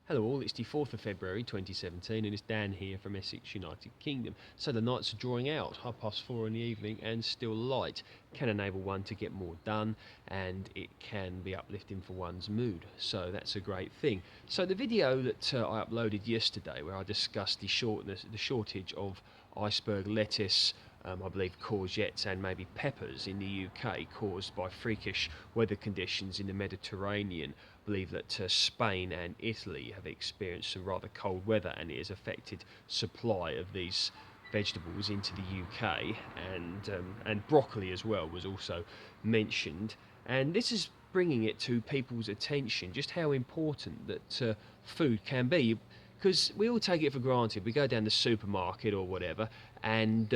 Hello all, it's the 4th of February 2017 and it's Dan here from Essex, United Kingdom. So the nights are drawing out, 4:30 in the evening and still light. Can enable one to get more done and it can be uplifting for one's mood. So that's a great thing. So the video that I uploaded yesterday where I discussed the shortage of iceberg lettuce, I believe courgettes and maybe peppers in the UK caused by freakish weather conditions in the Mediterranean. I believe that Spain and Italy have experienced some rather cold weather and it has affected supply of these vegetables into the UK, and broccoli as well was also mentioned. And this is bringing it to people's attention just how important that food can be, because we all take it for granted. We go down the supermarket or whatever and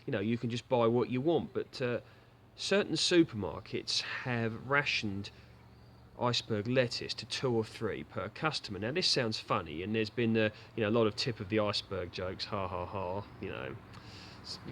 you can just buy what you want, but certain supermarkets have rationed iceberg lettuce to 2 or 3 per customer. Now this sounds funny, and there's been a lot of tip of the iceberg jokes, ha ha ha,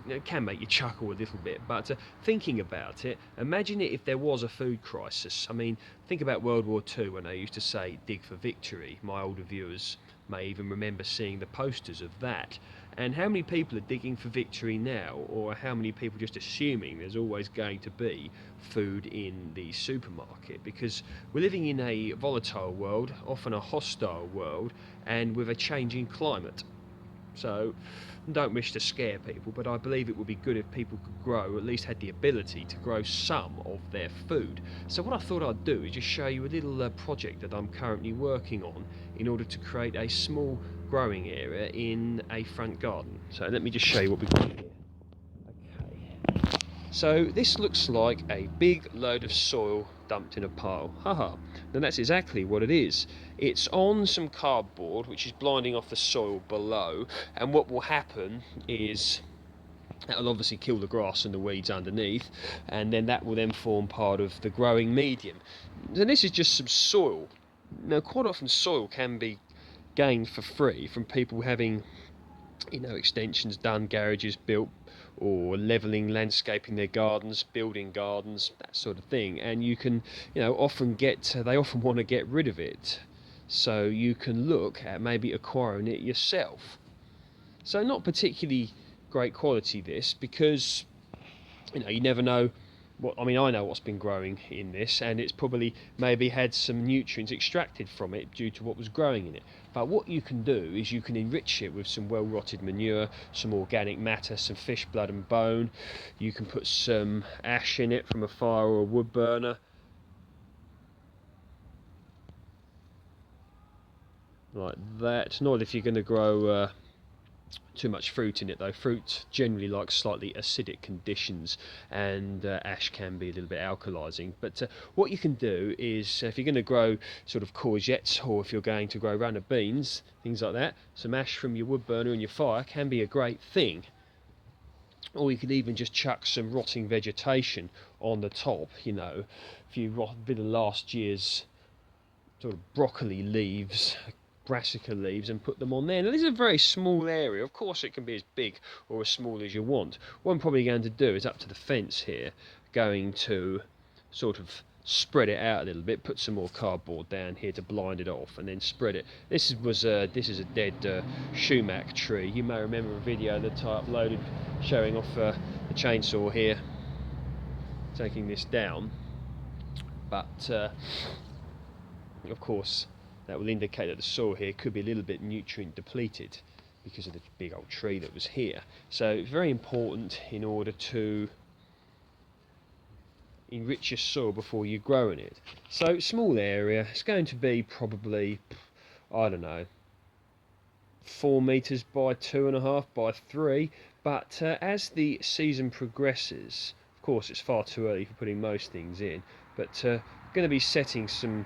it can make you chuckle a little bit, but thinking about it, imagine it if there was a food crisis. I mean, think about World War II when they used to say dig for victory. My older viewers may even remember seeing the posters of that. And how many people are digging for victory now, or how many people just assuming there's always going to be food in the supermarket? Because we're living in a volatile world, often a hostile world, and with a changing climate. So don't wish to scare people, but I believe it would be good if people could grow, or at least had the ability to grow some of their food. So what I thought I'd do is just show you a little project that I'm currently working on in order to create a small growing area in a front garden. So let me just show you what we've got here. Okay. So this looks like a big load of soil dumped in a pile. Haha. Now that's exactly what it is. It's on some cardboard which is blinding off the soil below, and what will happen is that'll obviously kill the grass and the weeds underneath, and then that will then form part of the growing medium. And this is just some soil. Now quite often soil can be gained for free from people having extensions done, garages built, or levelling, landscaping their gardens, building gardens, that sort of thing. And you can often they often want to get rid of it, so you can look at maybe acquiring it yourself. So not particularly great quality this, because you never know I know what's been growing in this, and it's probably maybe had some nutrients extracted from it due to what was growing in it. But what you can do is you can enrich it with some well-rotted manure, some organic matter, some fish blood and bone. You can put some ash in it from a fire or a wood burner, like that. Not if you're going to grow too much fruit in it though. Fruit generally likes slightly acidic conditions, and ash can be a little bit alkalizing. But what you can do is, if you're going to grow sort of courgettes, or if you're going to grow runner beans, things like that, some ash from your wood burner and your fire can be a great thing. Or you could even just chuck some rotting vegetation on the top, a few bit of last year's sort of broccoli leaves, brassica leaves, and put them on there. Now this is a very small area. Of course it can be as big or as small as you want. What I'm probably going to do is, up to the fence here, going to sort of spread it out a little bit, put some more cardboard down here to blind it off, and then spread it. This is a dead sumac tree. You may remember a video that I uploaded showing off the chainsaw here taking this down, but of course that will indicate that the soil here could be a little bit nutrient depleted because of the big old tree that was here. So it's very important in order to enrich your soil before you grow in it. So small area, it's going to be probably, I don't know, 4 meters by 2.5 by 3, but as the season progresses, of course it's far too early for putting most things in, but going to be setting some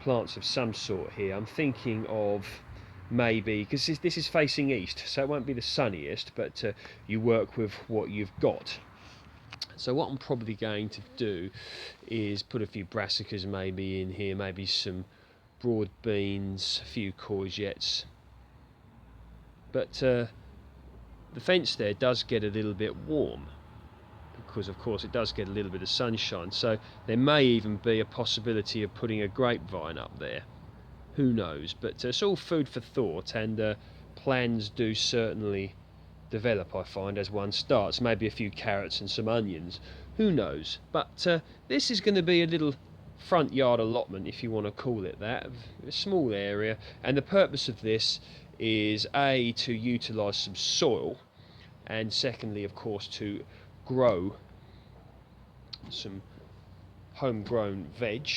plants of some sort here. I'm thinking of maybe, because this is facing east, so it won't be the sunniest, but you work with what you've got. So what I'm probably going to do is put a few brassicas maybe in here, maybe some broad beans, a few courgettes. But the fence there does get a little bit warm, because of course it does get a little bit of sunshine, so there may even be a possibility of putting a grapevine up there. who knows? But it's all food for thought, and plans do certainly develop, I find, as one starts. Maybe a few carrots and some onions, who knows? But this is going to be a little front yard allotment, if you want to call it that, a small area, and the purpose of this is A, to utilise some soil, and secondly, of course, to grow some homegrown veg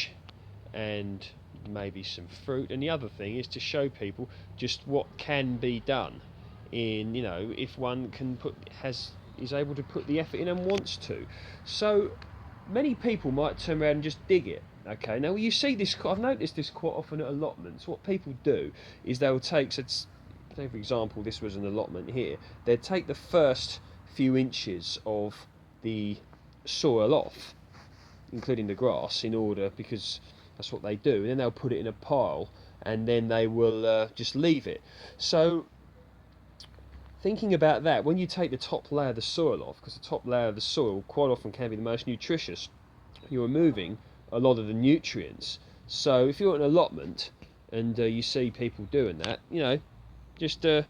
and maybe some fruit. And the other thing is to show people just what can be done in, if one can is able to put the effort in and wants to. So many people might turn around and just dig it. Okay, now you see this, I've noticed this quite often at allotments. What people do is they'll take, say for example this was an allotment here, they'd take the first few inches of the soil off, including the grass, because that's what they do, and then they'll put it in a pile, and then they will just leave it. So thinking about that, when you take the top layer of the soil off, because the top layer of the soil quite often can be the most nutritious, you're removing a lot of the nutrients. So if you're at an allotment and you see people doing that, just have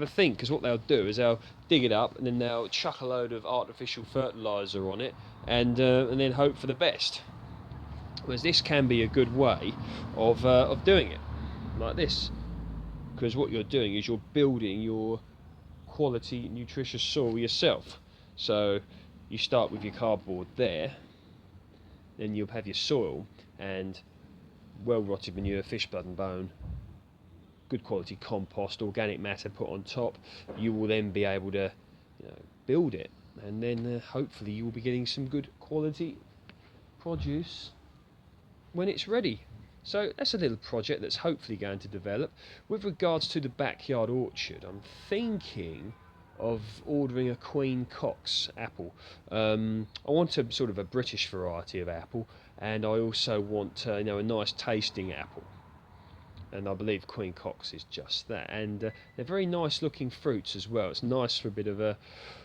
a think, because what they'll do is they'll dig it up and then they'll chuck a load of artificial fertiliser on it, and then hope for the best. Whereas this can be a good way of doing it, like this, because what you're doing is you're building your quality nutritious soil yourself. So you start with your cardboard there, then you'll have your soil and well rotted manure, fish blood and bone, good quality compost, organic matter put on top. You will then be able to build it, and then hopefully you will be getting some good quality produce when it's ready. So that's a little project that's hopefully going to develop. With regards to the backyard orchard, I'm thinking of ordering a Queen Cox apple. I want a sort of a British variety of apple, and I also want a nice tasting apple. And I believe Queen Cox is just that. And they're very nice looking fruits as well. It's nice for a bit of a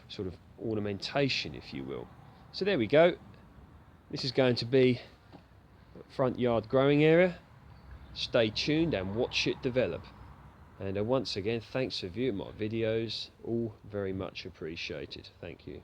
sort of ornamentation, if you will. So there we go. This is going to be front yard growing area. Stay tuned and watch it develop. And once again, thanks for viewing my videos, all very much appreciated. Thank you.